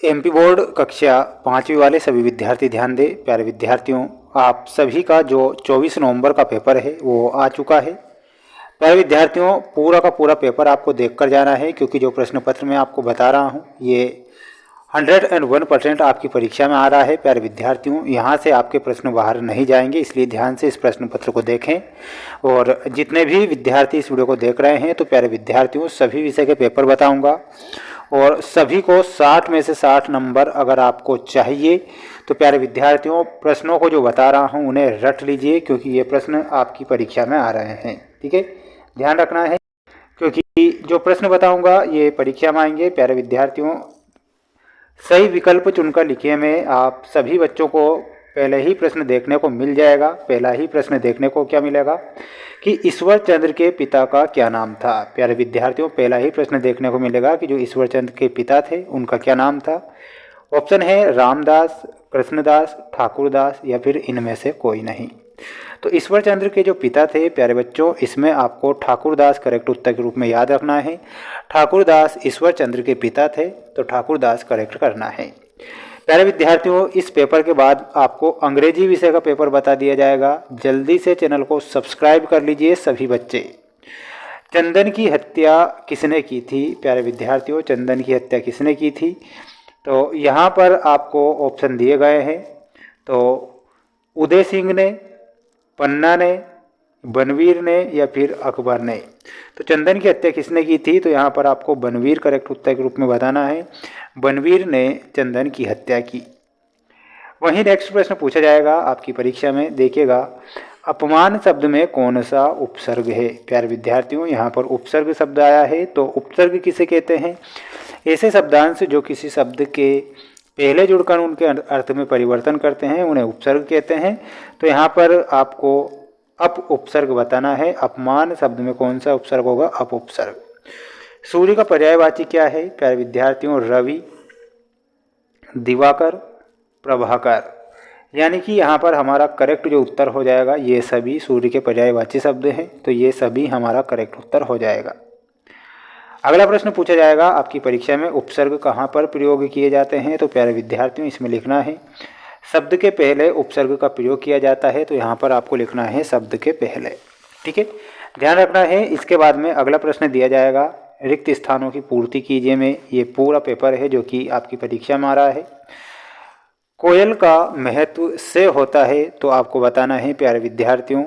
MP board कक्षा 5वीं वाले सभी विद्यार्थी ध्यान दें। प्यारे विद्यार्थियों, आप सभी का जो 24 नवंबर का पेपर है वो आ चुका है। प्यारे विद्यार्थियों, पूरा का पूरा पेपर आपको देखकर जाना है, क्योंकि जो प्रश्न पत्र मैं आपको बता रहा हूँ ये 101% आपकी परीक्षा में आ रहा है। प्यारे विद्यार्थियों, यहाँ से आपके प्रश्न बाहर नहीं जाएंगे, इसलिए ध्यान से इस प्रश्न पत्र को देखें। और जितने भी विद्यार्थी इस वीडियो को देख रहे हैं, तो प्यारे विद्यार्थियों, सभी विषय के पेपर बताऊंगा और सभी को 60 में से 60 नंबर अगर आपको चाहिए तो प्यारे विद्यार्थियों, प्रश्नों को जो बता रहा हूँ उन्हें रट लीजिए, क्योंकि ये प्रश्न आपकी परीक्षा में आ रहे हैं। ठीक है, ध्यान रखना है, क्योंकि जो प्रश्न बताऊंगा ये परीक्षा में आएंगे। प्यारे विद्यार्थियों, सही विकल्प चुनकर लिखिए में आप सभी बच्चों को पहले ही प्रश्न देखने को मिल जाएगा। पहला ही प्रश्न देखने को क्या मिलेगा कि ईश्वर चंद्र के पिता का क्या नाम था। प्यारे विद्यार्थियों, पहला ही प्रश्न देखने को मिलेगा कि जो ईश्वर चंद्र के पिता थे उनका क्या नाम था। ऑप्शन है रामदास, कृष्णदास, ठाकुरदास या फिर इनमें से कोई नहीं। तो ईश्वर चंद्र के जो पिता थे प्यारे बच्चों, इसमें आपको ठाकुरदास करेक्ट उत्तर के रूप में याद रखना है। ठाकुरदास ईश्वर चंद्र के पिता थे, तो ठाकुरदास करेक्ट करना है। प्यारे विद्यार्थियों, इस पेपर के बाद आपको अंग्रेजी विषय का पेपर बता दिया जाएगा। जल्दी से चैनल को सब्सक्राइब कर लीजिए सभी बच्चे। चंदन की हत्या किसने की थी। प्यारे विद्यार्थियों, चंदन की हत्या किसने की थी, तो यहाँ पर आपको ऑप्शन दिए गए हैं। तो उदय सिंह ने, पन्ना ने, बनवीर ने या फिर अकबर ने। तो चंदन की हत्या किसने की थी, तो यहाँ पर आपको बनवीर करेक्ट उत्तर के रूप में बताना है। बनवीर ने चंदन की हत्या की। वहीं नेक्स्ट प्रश्न पूछा जाएगा आपकी परीक्षा में, देखिएगा, अपमान शब्द में कौन सा उपसर्ग है। प्यारे विद्यार्थियों, यहाँ पर उपसर्ग शब्द आया है, तो उपसर्ग किसे कहते हैं। ऐसे शब्दांश जो किसी शब्द के पहले जुड़कर उनके अर्थ में परिवर्तन करते हैं उन्हें उपसर्ग कहते हैं। तो यहाँ पर आपको अप उपसर्ग बताना है। अपमान शब्द में कौन सा उपसर्ग होगा, अप उपसर्ग। सूर्य का पर्यायवाची क्या है। प्यारे विद्यार्थियों, रवि, दिवाकर, प्रभाकर। यानी कि यहाँ पर हमारा करेक्ट जो उत्तर हो जाएगा, ये सभी सूर्य के पर्यायवाची शब्द हैं, तो ये सभी हमारा करेक्ट उत्तर हो जाएगा। अगला प्रश्न पूछा जाएगा आपकी परीक्षा में, उपसर्ग कहाँ पर प्रयोग किए जाते हैं। तो प्यारे विद्यार्थियों, इसमें लिखना है शब्द के पहले उपसर्ग का प्रयोग किया जाता है, तो यहाँ पर आपको लिखना है शब्द के पहले। ठीक है, ध्यान रखना है। इसके बाद में अगला प्रश्न दिया जाएगा, रिक्त स्थानों की पूर्ति कीजिए में। ये पूरा पेपर है जो कि आपकी परीक्षा में आ रहा है। कोयल का महत्व से होता है, तो आपको बताना है प्यारे विद्यार्थियों,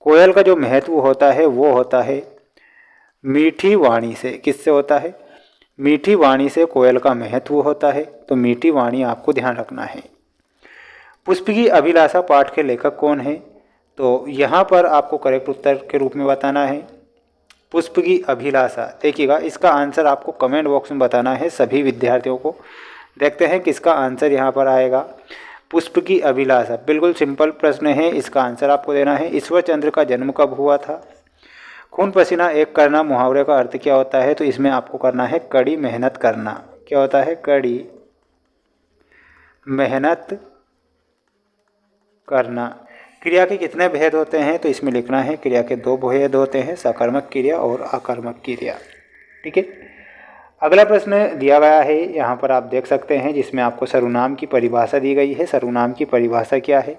कोयल का जो महत्व होता है वो होता है मीठी वाणी से। किससे होता है, मीठी वाणी से कोयल का महत्व होता है, तो मीठी वाणी आपको ध्यान रखना है। पुष्प की अभिलाषा पाठ के लेखक कौन है, तो यहाँ पर आपको करेक्ट उत्तर के रूप में बताना है पुष्प की अभिलाषा। देखिएगा, इसका आंसर आपको कमेंट बॉक्स में बताना है सभी विद्यार्थियों को। देखते हैं किसका आंसर यहाँ पर आएगा। पुष्प की अभिलाषा बिल्कुल सिंपल प्रश्न है, इसका आंसर आपको देना है। ईश्वर चंद्र का जन्म कब हुआ था। खून पसीना एक करना मुहावरे का अर्थ क्या होता है, तो इसमें आपको करना है कड़ी मेहनत करना। क्या होता है, कड़ी मेहनत करना। क्रिया के कितने भेद होते हैं, तो इसमें लिखना है क्रिया के 2 भेद होते हैं, सकर्मक क्रिया और अकर्मक क्रिया। ठीक है, अगला प्रश्न दिया गया है यहाँ पर आप देख सकते हैं, जिसमें आपको सर्वनाम की परिभाषा दी गई है। सर्वनाम की परिभाषा क्या है,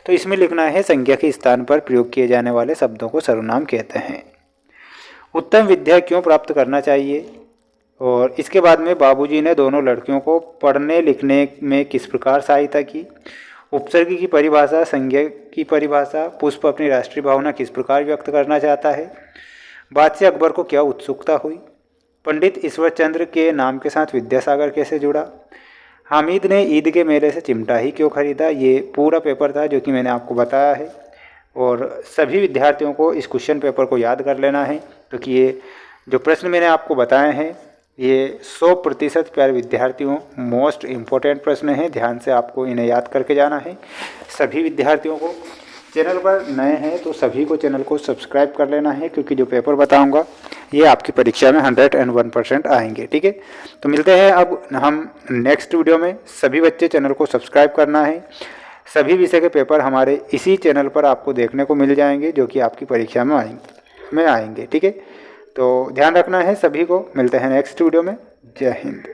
तो इसमें लिखना है संज्ञा के स्थान पर प्रयोग किए जाने वाले शब्दों को सर्वनाम कहते हैं। उत्तम विद्या क्यों प्राप्त करना चाहिए, और इसके बाद में बाबूजी ने दोनों लड़कियों को पढ़ने लिखने में किस प्रकार सहायता की। उपसर्ग की परिभाषा, संज्ञा की परिभाषा, पुष्प अपनी राष्ट्रीय भावना किस प्रकार व्यक्त करना चाहता है। बादशाह अकबर को क्या उत्सुकता हुई। पंडित ईश्वर चंद्र के नाम के साथ विद्यासागर कैसे जुड़ा। हामिद ने ईद के मेले से चिमटा ही क्यों खरीदा। ये पूरा पेपर था जो कि मैंने आपको बताया है, और सभी विद्यार्थियों को इस क्वेश्चन पेपर को याद कर लेना है, क्योंकि ये जो प्रश्न मैंने आपको बताए हैं ये 100% प्यारे विद्यार्थियों मोस्ट इम्पोर्टेंट प्रश्न हैं। ध्यान से आपको इन्हें याद करके जाना है। सभी विद्यार्थियों को, चैनल पर नए हैं तो सभी को चैनल को सब्सक्राइब कर लेना है, क्योंकि जो पेपर बताऊंगा ये आपकी परीक्षा में 101% आएंगे। ठीक है, तो मिलते हैं अब हम नेक्स्ट वीडियो में। सभी बच्चे चैनल को सब्सक्राइब करना है। सभी विषय के पेपर हमारे इसी चैनल पर आपको देखने को मिल जाएंगे, जो कि आपकी परीक्षा में आएंगे। ठीक है, तो ध्यान रखना है सभी को। मिलते हैं नेक्स्ट वीडियो में। जय हिंद।